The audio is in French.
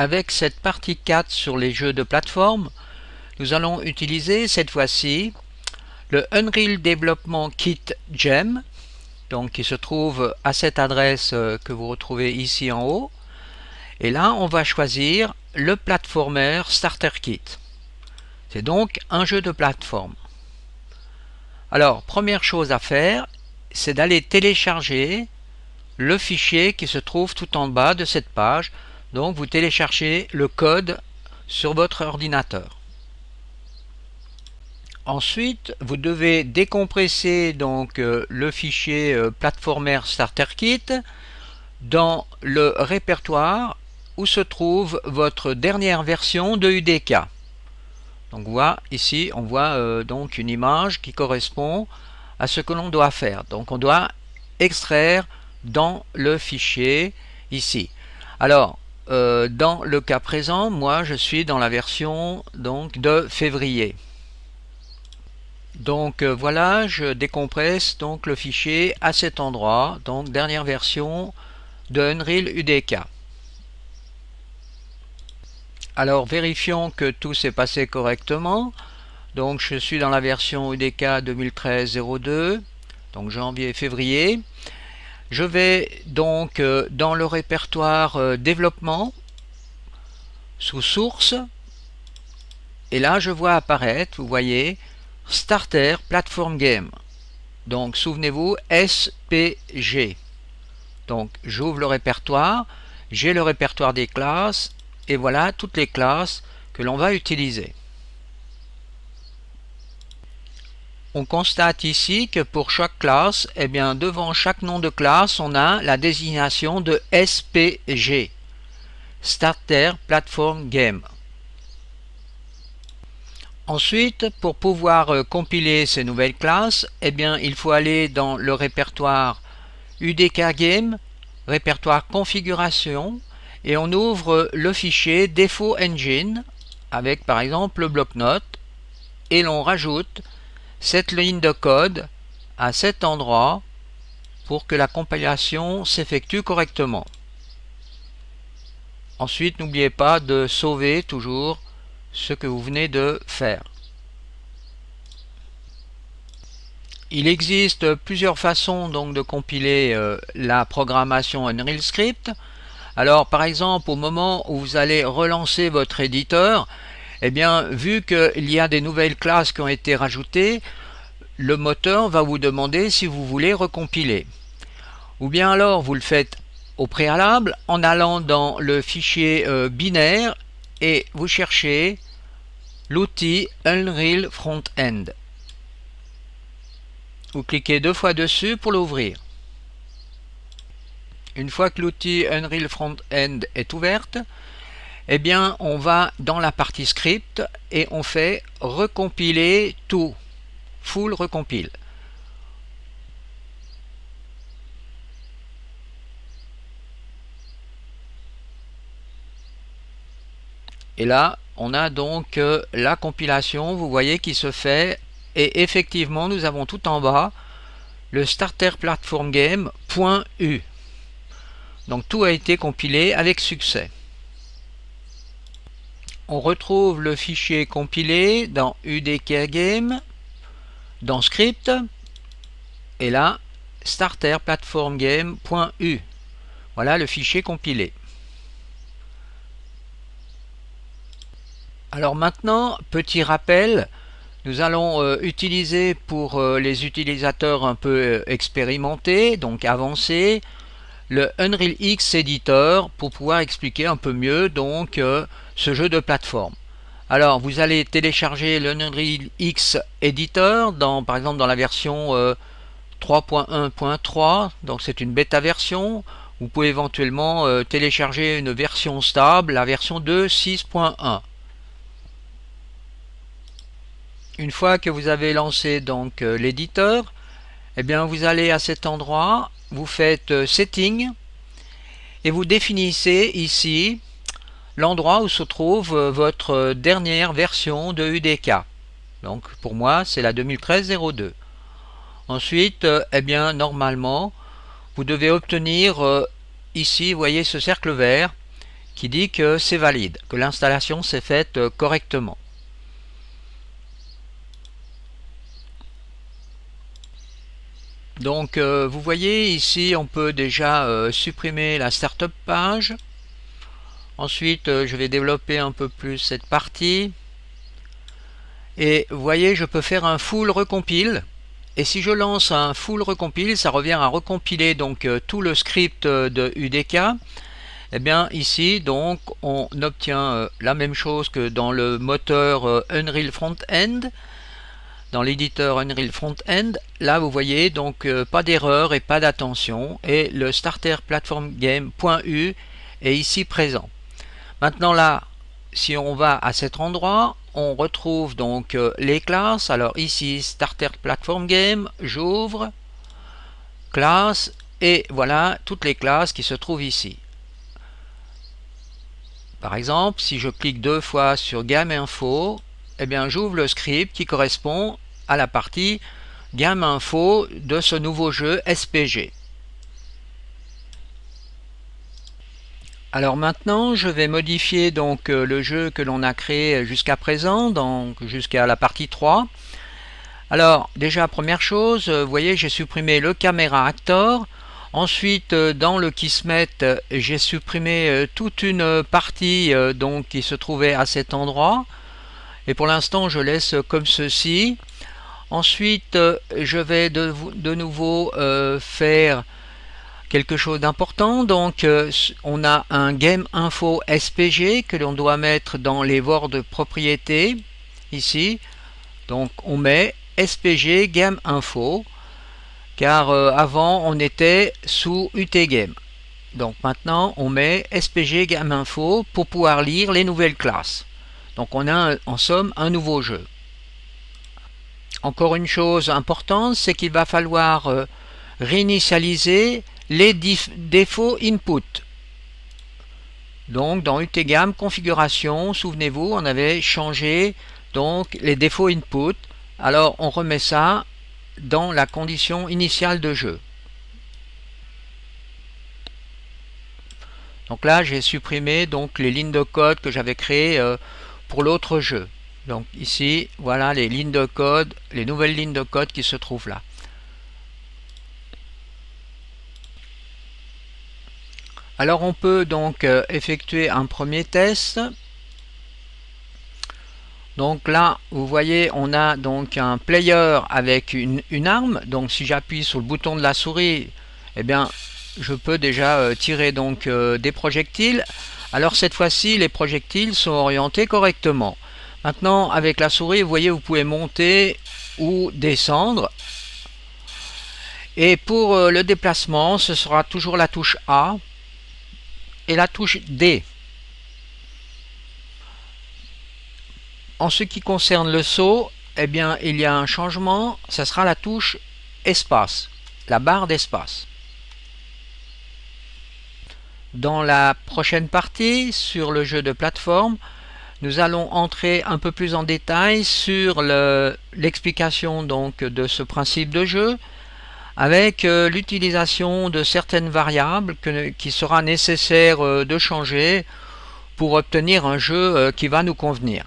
avec cette partie 4 sur les jeux de plateforme, nous allons utiliser cette fois-ci le Unreal Development Kit Gem, donc qui se trouve à cette adresse que vous retrouvez ici en haut. Et là, on va choisir le Platformer Starter Kit. C'est donc un jeu de plateforme. Alors, première chose à faire, c'est d'aller télécharger le fichier qui se trouve tout en bas de cette page. Donc, vous téléchargez le code sur votre ordinateur. Ensuite, vous devez décompresser donc le fichier Platformer Starter Kit dans le répertoire où se trouve votre dernière version de UDK. Donc voilà, ici on voit donc une image qui correspond à ce que l'on doit faire. Donc on doit extraire dans le fichier ici. Alors dans le cas présent, moi je suis dans la version donc de février. Donc voilà, je décompresse donc le fichier à cet endroit, donc dernière version de Unreal UDK. Alors vérifions que tout s'est passé correctement. Donc je suis dans la version UDK 2013-02, donc janvier-février. Je vais donc dans le répertoire développement, sous source, et là je vois apparaître, vous voyez, Starter Platform Game. Donc souvenez-vous, SPG. Donc j'ouvre le répertoire, j'ai le répertoire des classes, et voilà toutes les classes que l'on va utiliser. On constate ici que pour chaque classe, eh bien, devant chaque nom de classe, on a la désignation de SPG, Starter Platform Game. Ensuite, pour pouvoir compiler ces nouvelles classes, eh bien, il faut aller dans le répertoire UDK Game, répertoire configuration, et on ouvre le fichier Défaut Engine avec par exemple le bloc-notes et l'on rajoute cette ligne de code à cet endroit pour que la compilation s'effectue correctement. Ensuite, n'oubliez pas de sauver toujours ce que vous venez de faire. Il existe plusieurs façons donc de compiler la programmation Unreal Script. Alors par exemple au moment où vous allez relancer votre éditeur, eh bien vu qu'il y a des nouvelles classes qui ont été rajoutées, le moteur va vous demander si vous voulez recompiler. Ou bien alors vous le faites au préalable en allant dans le fichier binaire et vous cherchez l'outil Unreal Front-End. Vous cliquez deux fois dessus pour l'ouvrir. Une fois que l'outil Unreal Front-End est ouverte, eh bien on va dans la partie script et on fait recompiler tout, full recompile. Et là on a donc la compilation, vous voyez, qui se fait, et effectivement nous avons tout en bas le Starter Platform Game.u. Donc tout a été compilé avec succès. On retrouve le fichier compilé dans UDK Game, dans Script, et là, Starter Platform Game.u. Voilà le fichier compilé. Alors maintenant, petit rappel, nous allons utiliser pour les utilisateurs un peu expérimentés, donc avancés, le Unreal X Editor pour pouvoir expliquer un peu mieux donc ce jeu de plateforme. Alors vous allez télécharger le Unreal X Editor par exemple dans la version 3.1.3, donc c'est une bêta version. Vous pouvez éventuellement télécharger une version stable, la version 2.6.1. Une fois que vous avez lancé donc l'éditeur, eh bien vous allez à cet endroit, vous faites Setting et vous définissez ici l'endroit où se trouve votre dernière version de UDK. Donc pour moi c'est la 2013-02. Ensuite, eh bien normalement vous devez obtenir ici, vous voyez ce cercle vert qui dit que c'est valide, que l'installation s'est faite correctement. Donc vous voyez ici on peut déjà supprimer la startup page. Ensuite je vais développer un peu plus cette partie. Et vous voyez je peux faire un full recompile. Et si je lance un full recompile, ça revient à recompiler donc tout le script de UDK. Et bien ici donc on obtient la même chose que dans le moteur Unreal Front-End. Dans l'éditeur Unreal Front-End, là vous voyez donc pas d'erreur et pas d'attention, et le starter platform game.u est ici présent. Maintenant là, si on va à cet endroit, on retrouve donc les classes. Alors ici starter platform game, j'ouvre classe et voilà toutes les classes qui se trouvent ici. Par exemple, si je clique deux fois sur game info, eh bien j'ouvre le script qui correspond à la partie game info de ce nouveau jeu SPG. Alors maintenant je vais modifier donc le jeu que l'on a créé jusqu'à présent, donc jusqu'à la partie 3. Alors déjà première chose, vous voyez j'ai supprimé le caméra actor. Ensuite dans le Kismet j'ai supprimé toute une partie donc qui se trouvait à cet endroit. Et pour l'instant je laisse comme ceci. Ensuite je vais de nouveau faire quelque chose d'important. Donc on a un game info SPG que l'on doit mettre dans les word propriétés ici. Donc on met SPG game info car avant on était sous UTGame. Donc maintenant on met SPG game info pour pouvoir lire les nouvelles classes. Donc on a en somme un nouveau jeu. Encore une chose importante, c'est qu'il va falloir réinitialiser les défauts input. Donc dans UTGame configuration, souvenez-vous, on avait changé donc les défauts input. Alors on remet ça dans la condition initiale de jeu. Donc là j'ai supprimé donc les lignes de code que j'avais créées pour l'autre jeu. Donc ici voilà les lignes de code, les nouvelles lignes de code qui se trouvent là. Alors on peut donc effectuer un premier test. Donc là vous voyez on a donc un player avec une arme. Donc si j'appuie sur le bouton de la souris, eh bien je peux déjà tirer donc des projectiles. Alors cette fois-ci les projectiles sont orientés correctement. Maintenant avec la souris vous voyez vous pouvez monter ou descendre. Et pour le déplacement ce sera toujours la touche A et la touche D. En ce qui concerne le saut, eh bien il y a un changement, ça sera la touche espace, la barre d'espace. Dans la prochaine partie sur le jeu de plateforme, nous allons entrer un peu plus en détail sur l'explication donc de ce principe de jeu, avec l'utilisation de certaines variables qui sera nécessaire de changer pour obtenir un jeu qui va nous convenir.